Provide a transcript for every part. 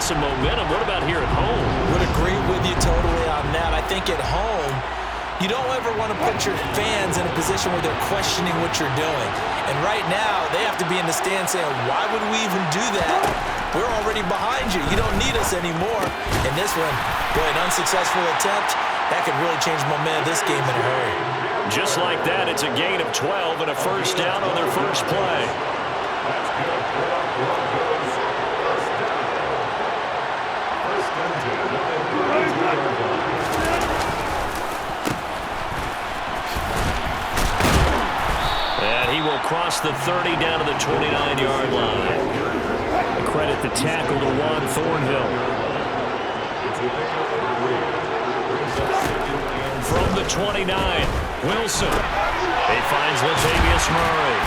get some momentum. What about here at home? Would agree with you totally on that. I think at home, you don't ever want to put your fans in a position where they're questioning what you're doing. And right now, they have to be in the stand saying, why would we even do that? We're already behind you. You don't need us anymore. And this one, boy, an unsuccessful attempt. That could really change momentum of this game in a hurry. Just like that, it's a gain of 12 and a first down on their first play. And he will cross the 30 down to the 29-yard line. Credit the tackle to Juan Thornhill. From the 29, Wilson. He finds Latavius Murray.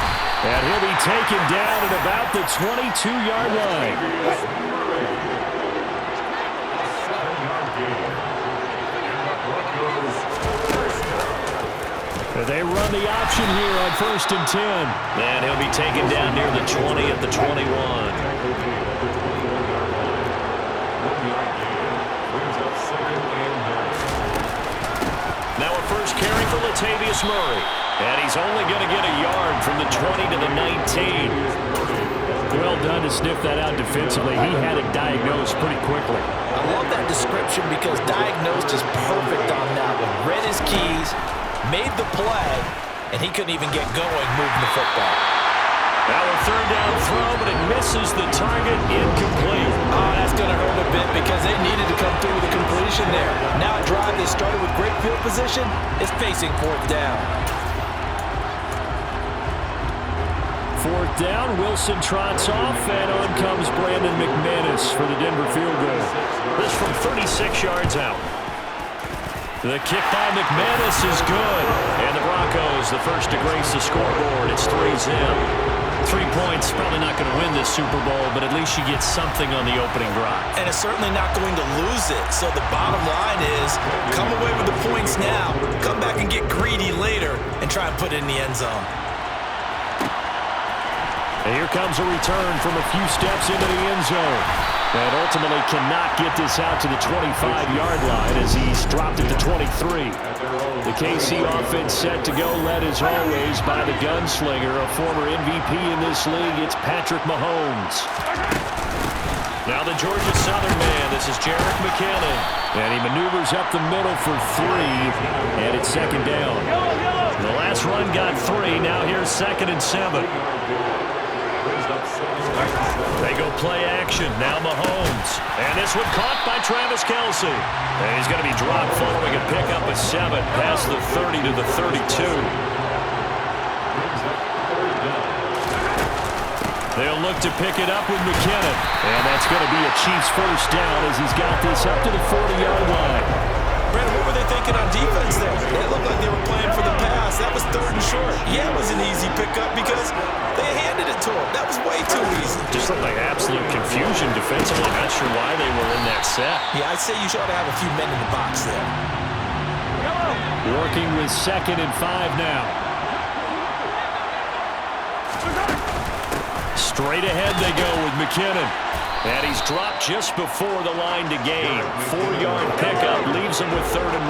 And he'll be taken down at about the 22-yard line. They run the option here on 1st and 10. And he'll be taken down near the 20 at the 21. Now a first carry for Latavius Murray. And he's only going to get a yard from the 20 to the 19. Well done to sniff that out defensively. He had it diagnosed pretty quickly. I love that description because diagnosed is perfect on that one. Read his keys, made the play, and he couldn't even get going moving the football. Now a third down throw, but it misses the target, incomplete. Oh, that's going to hurt a bit because they needed to come through with a completion there. Now a drive that started with great field position is facing 4th down. 4th down, Wilson trots off, and on comes Brandon McManus for the Denver field goal. This from 36 yards out. The kick by McManus is good. And the Broncos, the first to grace the scoreboard. It's 3-0. 3 points, probably not going to win this Super Bowl, but at least you get something on the opening drive. And it's certainly not going to lose it. So the bottom line is, come away with the points now, come back and get greedy later, and try and put it in the end zone. And here comes a return from a few steps into the end zone. And ultimately cannot get this out to the 25-yard line as he's dropped it to 23. The KC offense set to go, led as always by the gunslinger, a former MVP in this league. It's Patrick Mahomes. Now the Georgia Southern man, this is Jerick McKinnon. And he maneuvers up the middle for 3, and it's 2nd down. The last run got 3, now here's 2nd and 7. They go play action. Now Mahomes. And this one caught by Travis Kelce. And he's going to be dropped following a pickup of 7 past the 30 to the 32. They'll look to pick it up with McKinnon. And that's going to be a Chiefs first down as he's got this up to the 40-yard line. Brandon, what were they thinking on defense there? It looked like they were playing for the pass. That was 3rd and short. Yeah, it was an easy pickup because they handed it to him. That was way too easy. Just looked like absolute confusion defensively. Not sure why they were in that set. Yeah, I'd say you should have a few men in the box there. Working with 2nd and 5 now. Straight ahead they go with McKinnon. And he's dropped just before the line to gain. 4-yard pickup leaves him with 3rd and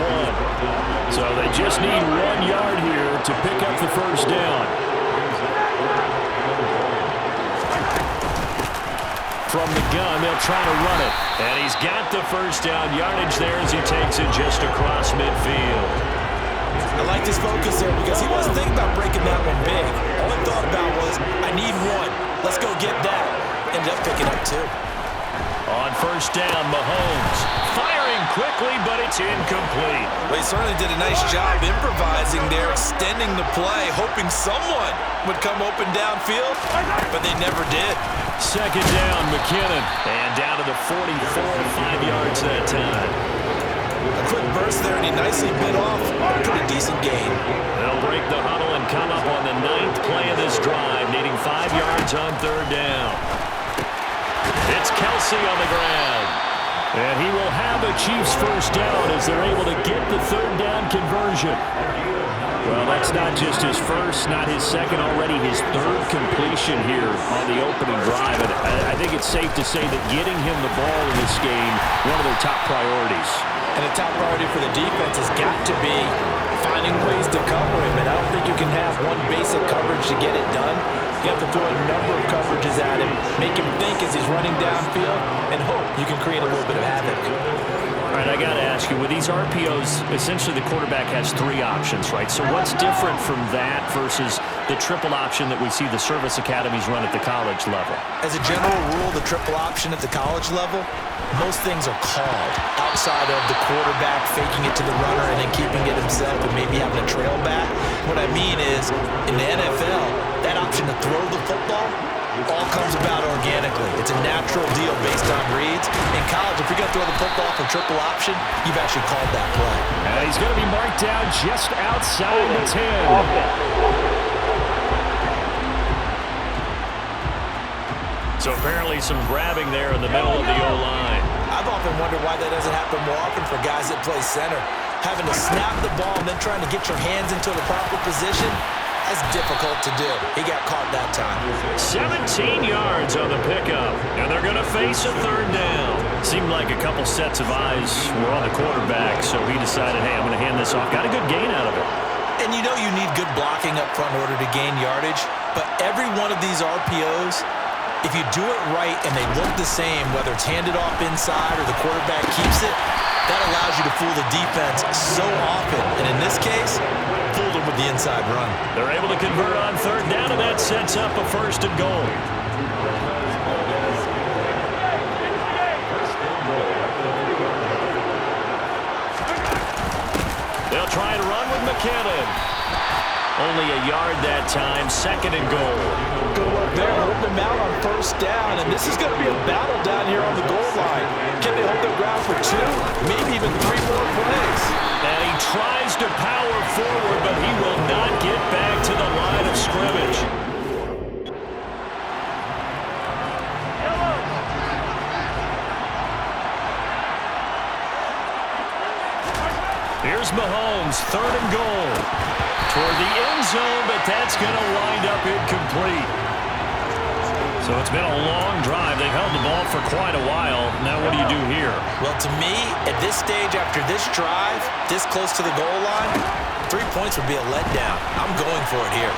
1. So they just need 1 yard here to pick up the first down. From the gun, they'll try to run it. And he's got the first down yardage there as he takes it just across midfield. I liked his focus there because he wasn't thinking about breaking that one big. All he thought about was, I need 1. Let's go get that. Ended up picking up 2. On first down, Mahomes firing quickly, but it's incomplete. Well, he certainly did a nice job improvising there, extending the play, hoping someone would come open downfield, but they never did. 2nd down, McKinnon. And down to the 44, 5 yards that time. A quick burst there, and he nicely bit off a pretty decent gain. They'll break the huddle and come up on the 9th play of this drive, needing 5 yards on 3rd down. It's Kelce on the ground. And he will have a Chiefs first down as they're able to get the 3rd down conversion. Well, that's not just his first, not his second, already his third completion here on the opening drive. And I think it's safe to say that getting him the ball in this game, one of their top priorities. And the top priority for the defense has got to be finding ways to cover him. And I don't think you can have one basic coverage to get it done. You have to throw a number of coverages at him, make him think as he's running downfield, and hope you can create a little bit of havoc. All right, I got to ask you, with these RPOs, essentially the quarterback has three options, right? So what's different from that versus the triple option that we see the service academies run at the college level? As a general rule, the triple option at the college level, most things are called outside of the quarterback faking it to the runner and then keeping it himself and maybe having a trail back. What I mean is, in the NFL, that option to throw the football all comes about organically. It's a natural deal based on reads. In college, if you're going to throw the football for triple option, you've actually called that play. And he's going to be marked down just outside the 10. So apparently some grabbing there in the middle of the O-line. I've often wondered why that doesn't happen more often for guys that play center. Having to snap the ball and then trying to get your hands into the proper position, that's difficult to do. He got caught that time. 17 yards on the pickup, and they're going to face a third down. Seemed like a couple sets of eyes were on the quarterback, so he decided, hey, I'm going to hand this off. Got a good gain out of it. And you know you need good blocking up front in order to gain yardage, but every one of these RPOs, if you do it right and they look the same, whether it's handed off inside or the quarterback keeps it, that allows you to fool the defense so often. And in this case, fooled them with the inside run. They're able to convert on third down, and that sets up a first and goal. They'll try and run with McKinnon. Only a yard that time, second and goal. Good work there, holding them out on first down, and this is going to be a battle down here on the goal line. Can they hold their ground for 2, maybe even 3 more plays? And he tries to power forward, but he will not get back to the line of scrimmage. Here's Mahomes, third and goal. Toward the end zone, but that's going to wind up incomplete. So it's been a long drive. They've held the ball for quite a while. Now what do you do here? Well, to me, at this stage after this drive, this close to the goal line, 3 points would be a letdown. I'm going for it here.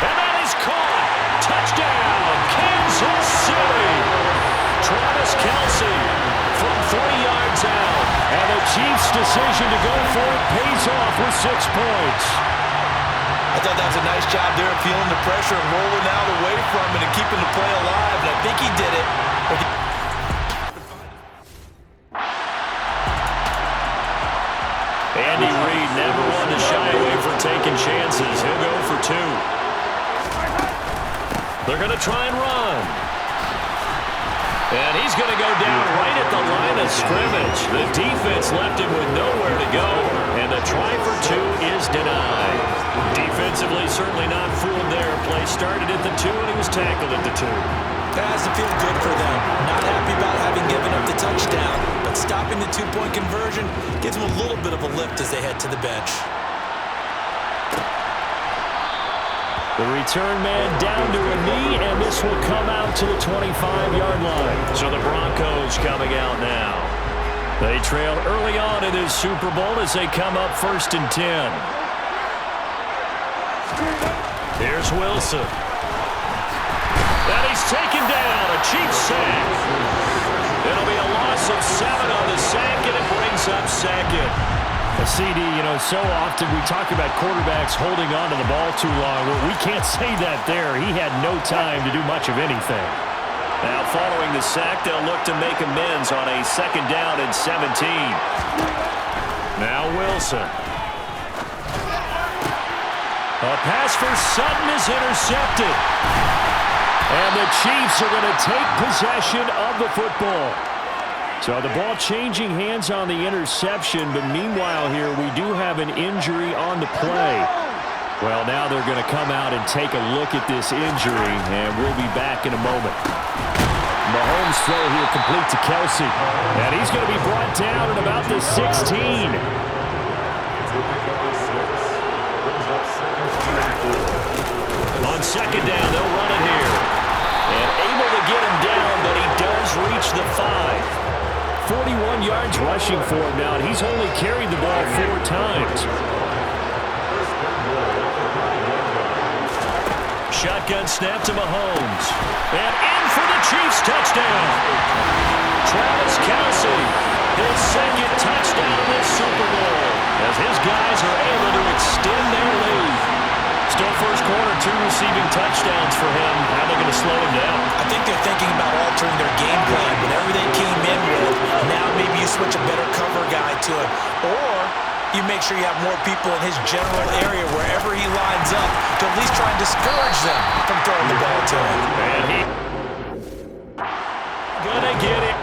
And that is caught. Touchdown, Kansas City. Travis Kelce from 40 yards out. And the Chiefs' decision to go for it pays off with 6 points. I thought that was a nice job there of feeling the pressure and rolling out away from it and keeping the play alive, and I think he did it. Andy Reid never one to shy away from taking chances. He'll go for 2. They're going to try and run. And he's going to go down right at the line of scrimmage. The defense left him with nowhere to go, and the try for 2 is denied. Defensively, certainly not fooled there. Play started at the 2, and he was tackled at the 2. That has to feel good for them. Not happy about having given up the touchdown, but stopping the 2-point conversion gives them a little bit of a lift as they head to the bench. The return man down to a knee, and this will come out to the 25-yard line. So the Broncos coming out now. They trailed early on in this Super Bowl as they come up 1st and 10. Here's Wilson. And he's taken down, a cheap sack. It'll be a loss of 7 on the sack, and it brings up second. A CD, you know, so often we talk about quarterbacks holding on to the ball too long. Well, we can't say that there. He had no time to do much of anything. Now, following the sack, they'll look to make amends on a 2nd down and 17. Now Wilson. A pass for Sutton is intercepted. And the Chiefs are going to take possession of the football. So the ball changing hands on the interception, but meanwhile here we do have an injury on the play. Well, now they're going to come out and take a look at this injury, and we'll be back in a moment. Mahomes throw here complete to Kelce, and he's going to be brought down at about the 16. On second down, they'll run it here. And able to get him down, but he does reach the 5. 41 yards rushing for him now, and he's only carried the ball 4 times. Shotgun snap to Mahomes. And in for the Chiefs touchdown. Travis Kelce, his second touchdown in this Super Bowl, as his guys are able to extend their lead. Still first quarter, 2 receiving touchdowns for him. How are they going to slow him down? I think they're thinking about altering their game plan. Whatever they came in with, now maybe you switch a better cover guy to him. Or you make sure you have more people in his general area wherever he lines up to at least try and discourage them from throwing the ball to him. And he gonna get it.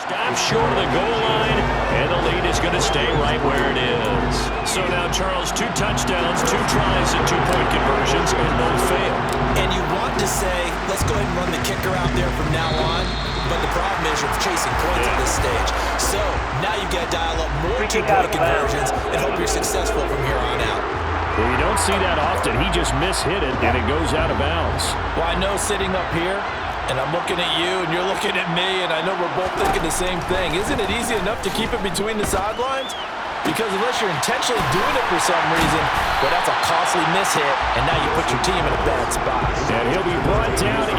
Stop short of the goal line, and the lead is going to stay right where it is. So now, Charles, 2 touchdowns, 2 tries, and 2-point conversions, and both fail. And you want to say, let's go ahead and run the kicker out there from now on, but the problem is you're chasing points at this stage. So now you've got to dial up more 2-point conversions and hope you're successful from here on out. Well, you don't see that often. He just mishit it, and it goes out of bounds. Well, I know sitting up here, and I'm looking at you, and you're looking at me, and I know we're both thinking the same thing. Isn't it easy enough to keep it between the sidelines? Because unless you're intentionally doing it for some reason, well, that's a costly mishit, and now you put your team in a bad spot. And he'll be brought down